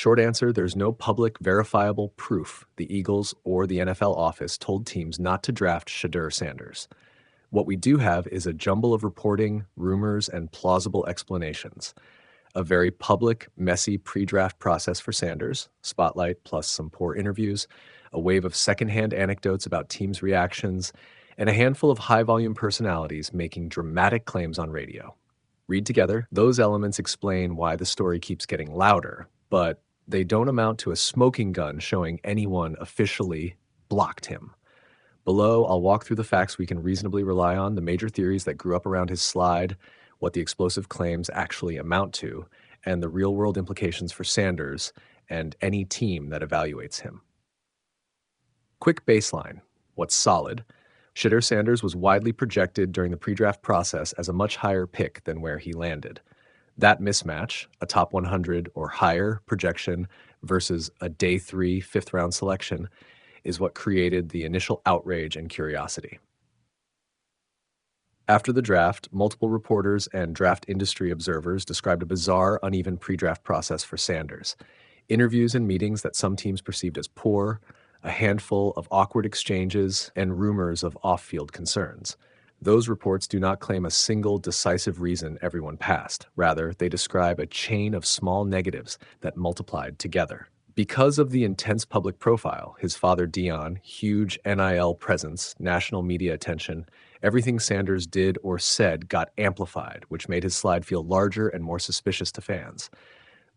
Short answer, there's no public verifiable proof the Eagles or the NFL office told teams not to draft Shedeur Sanders. What we do have is a jumble of reporting, rumors, and plausible explanations. A very public, messy pre-draft process for Sanders, spotlight plus some poor interviews, a wave of secondhand anecdotes about teams' reactions, and a handful of high-volume personalities making dramatic claims on radio. Read together, those elements explain why the story keeps getting louder, but they don't amount to a smoking gun showing anyone officially blocked him. Below, I'll walk through the facts we can reasonably rely on, the major theories that grew up around his slide, what the explosive claims actually amount to, and the real-world implications for Sanders and any team that evaluates him. Quick baseline. What's solid? Shedeur Sanders was widely projected during the pre-draft process as a much higher pick than where he landed. That mismatch, a top 100 or higher projection versus a day 3 fifth-round selection, is what created the initial outrage and curiosity. After the draft, multiple reporters and draft industry observers described a bizarre, uneven pre-draft process for Sanders. Interviews and meetings that some teams perceived as poor, a handful of awkward exchanges, and rumors of off-field concerns. Those reports do not claim a single decisive reason everyone passed. Rather, they describe a chain of small negatives that multiplied together. Because of the intense public profile, his father Deion, huge NIL presence, national media attention, everything Sanders did or said got amplified, which made his slide feel larger and more suspicious to fans.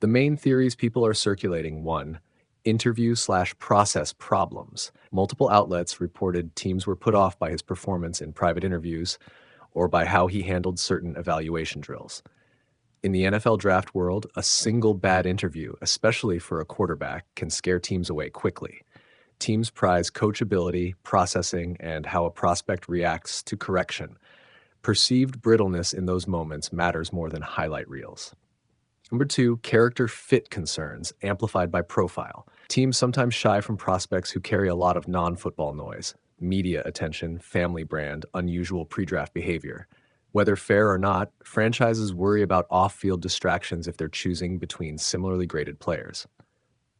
The main theories people are circulating: 1. Interview/process problems. Multiple outlets reported teams were put off by his performance in private interviews or by how he handled certain evaluation drills. In the NFL draft world, a single bad interview, especially for a quarterback, can scare teams away quickly. Teams prize coachability, processing, and how a prospect reacts to correction. Perceived brittleness in those moments matters more than highlight reels. Number 2, character fit concerns, amplified by profile. Teams sometimes shy from prospects who carry a lot of non-football noise, media attention, family brand, unusual pre-draft behavior. Whether fair or not, franchises worry about off-field distractions if they're choosing between similarly graded players.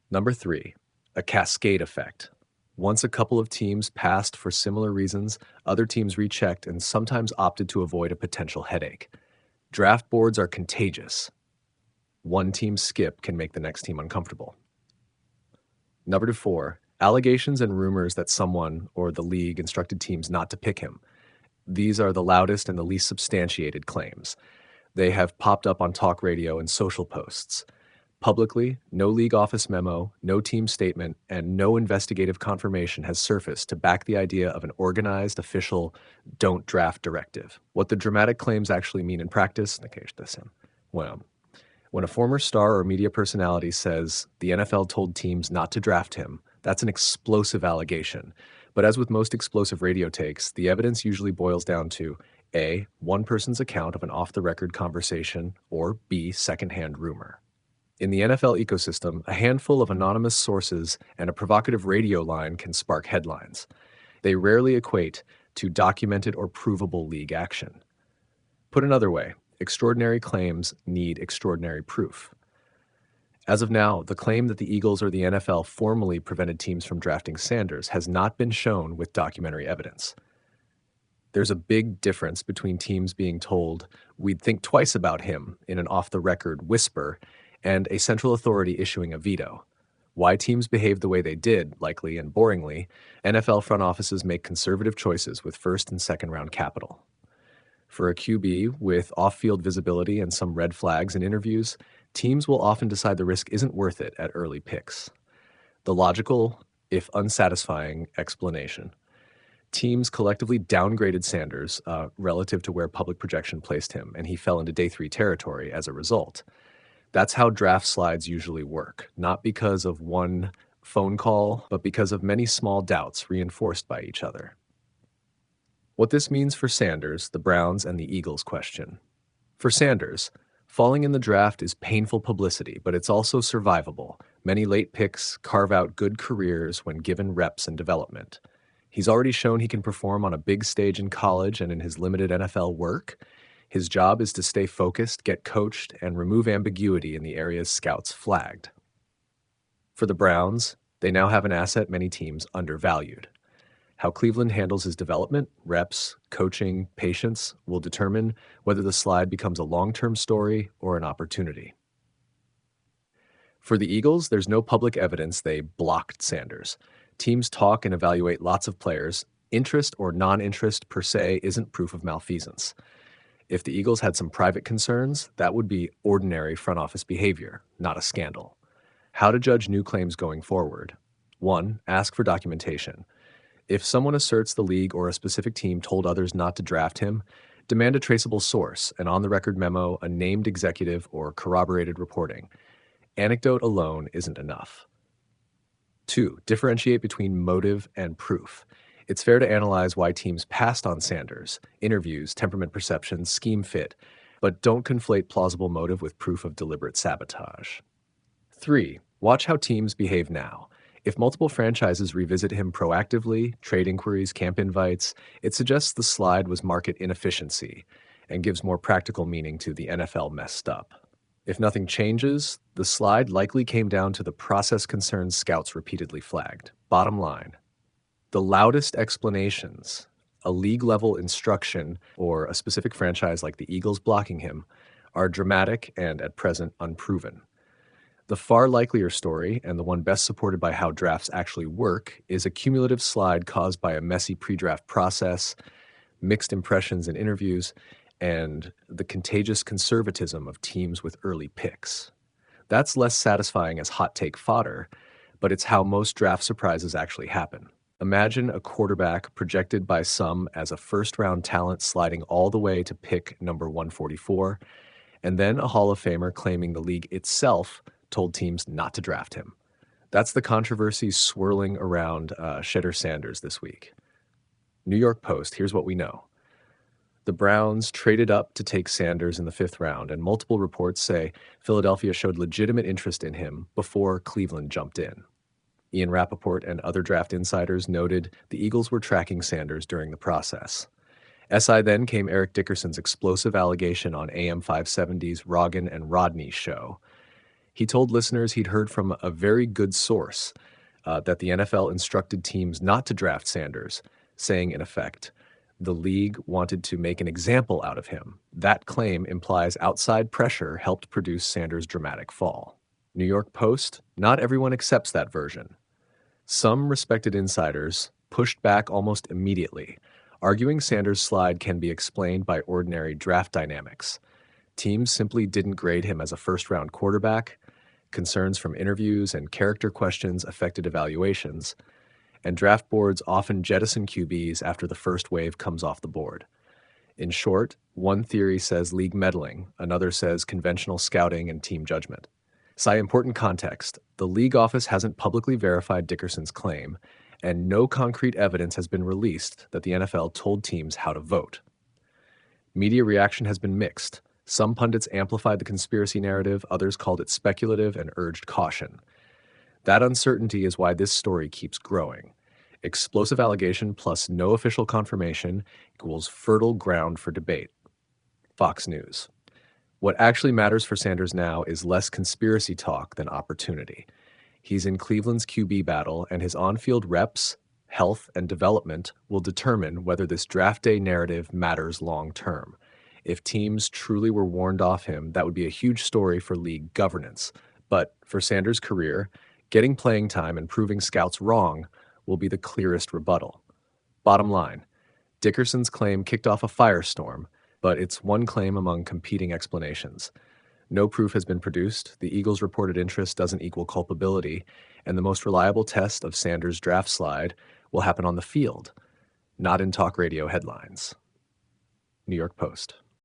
Number 3, a cascade effect. Once a couple of teams passed for similar reasons, other teams rechecked and sometimes opted to avoid a potential headache. Draft boards are contagious. One team's skip can make the next team uncomfortable. Number 4, allegations and rumors that someone or the league instructed teams not to pick him. These are the loudest and the least substantiated claims. They have popped up on talk radio and social posts. Publicly, no league office memo, no team statement, and no investigative confirmation has surfaced to back the idea of an organized, official, don't draft directive. What the dramatic claims actually mean in practice, well, when a former star or media personality says the NFL told teams not to draft him, that's an explosive allegation. But as with most explosive radio takes, the evidence usually boils down to A, one person's account of an off-the-record conversation, or B, secondhand rumor. In the NFL ecosystem, a handful of anonymous sources and a provocative radio line can spark headlines. They rarely equate to documented or provable league action. Put another way, extraordinary claims need extraordinary proof. As of now, the claim that the Eagles or the NFL formally prevented teams from drafting Sanders has not been shown with documentary evidence. There's a big difference between teams being told we'd think twice about him in an off-the-record whisper and a central authority issuing a veto. Why teams behave the way they did, likely and boringly, NFL front offices make conservative choices with first and second round capital. For a QB with off-field visibility and some red flags in interviews, teams will often decide the risk isn't worth it at early picks. The logical, if unsatisfying, explanation: teams collectively downgraded Sanders relative to where public projection placed him, and he fell into day 3 territory as a result. That's how draft slides usually work, not because of one phone call, but because of many small doubts reinforced by each other. What this means for Sanders, the Browns, and the Eagles question. For Sanders, falling in the draft is painful publicity, but it's also survivable. Many late picks carve out good careers when given reps and development. He's already shown he can perform on a big stage in college and in his limited NFL work. His job is to stay focused, get coached, and remove ambiguity in the areas scouts flagged. For the Browns, they now have an asset many teams undervalued. How Cleveland handles his development, reps, coaching, patience will determine whether the slide becomes a long-term story or an opportunity. For the Eagles, there's no public evidence they blocked Sanders. Teams talk and evaluate lots of players. Interest or non-interest per se isn't proof of malfeasance. If the Eagles had some private concerns, that would be ordinary front office behavior, not a scandal. How to judge new claims going forward. 1. Ask for documentation. If someone asserts the league or a specific team told others not to draft him, demand a traceable source, an on-the-record memo, a named executive, or corroborated reporting. Anecdote alone isn't enough. 2. Differentiate between motive and proof. It's fair to analyze why teams passed on Sanders, interviews, temperament perception, scheme fit, but don't conflate plausible motive with proof of deliberate sabotage. 3. Watch how teams behave now. If multiple franchises revisit him proactively, trade inquiries, camp invites, it suggests the slide was market inefficiency and gives more practical meaning to the NFL messed up. If nothing changes, the slide likely came down to the process concerns scouts repeatedly flagged. Bottom line, the loudest explanations, a league-level instruction, or a specific franchise like the Eagles blocking him, are dramatic and, at present, unproven. The far likelier story, and the one best supported by how drafts actually work, is a cumulative slide caused by a messy pre-draft process, mixed impressions in interviews, and the contagious conservatism of teams with early picks. That's less satisfying as hot take fodder, but it's how most draft surprises actually happen. Imagine a quarterback projected by some as a first-round talent sliding all the way to pick number 144, and then a Hall of Famer claiming the league itself told teams not to draft him. That's the controversy swirling around Shedeur Sanders this week. New York Post, here's what we know. The Browns traded up to take Sanders in the 5th round, and multiple reports say Philadelphia showed legitimate interest in him before Cleveland jumped in. Ian Rappaport and other draft insiders noted the Eagles were tracking Sanders during the process. SI then came Eric Dickerson's explosive allegation on AM 570's Rogan and Rodney show. He told listeners he'd heard from a very good source that the NFL instructed teams not to draft Sanders, saying, in effect, the league wanted to make an example out of him. That claim implies outside pressure helped produce Sanders' dramatic fall. New York Post, not everyone accepts that version. Some respected insiders pushed back almost immediately, arguing Sanders' slide can be explained by ordinary draft dynamics. Teams simply didn't grade him as a first-round quarterback, concerns from interviews and character questions affected evaluations, and draft boards often jettison QBs after the first wave comes off the board. In short, one theory says league meddling, another says conventional scouting and team judgment. Important context, the league office hasn't publicly verified Dickerson's claim, and no concrete evidence has been released that the NFL told teams how to vote. Media reaction has been mixed. Some pundits amplified the conspiracy narrative, others called it speculative and urged caution. That uncertainty is why this story keeps growing. Explosive allegation plus no official confirmation equals fertile ground for debate. Fox News. What actually matters for Sanders now is less conspiracy talk than opportunity. He's in Cleveland's QB battle, and his on-field reps, health, and development will determine whether this draft day narrative matters long-term. If teams truly were warned off him, that would be a huge story for league governance. But for Sanders' career, getting playing time and proving scouts wrong will be the clearest rebuttal. Bottom line, Dickerson's claim kicked off a firestorm, but it's one claim among competing explanations. No proof has been produced, the Eagles' reported interest doesn't equal culpability, and the most reliable test of Sanders' draft slide will happen on the field, not in talk radio headlines. New York Post.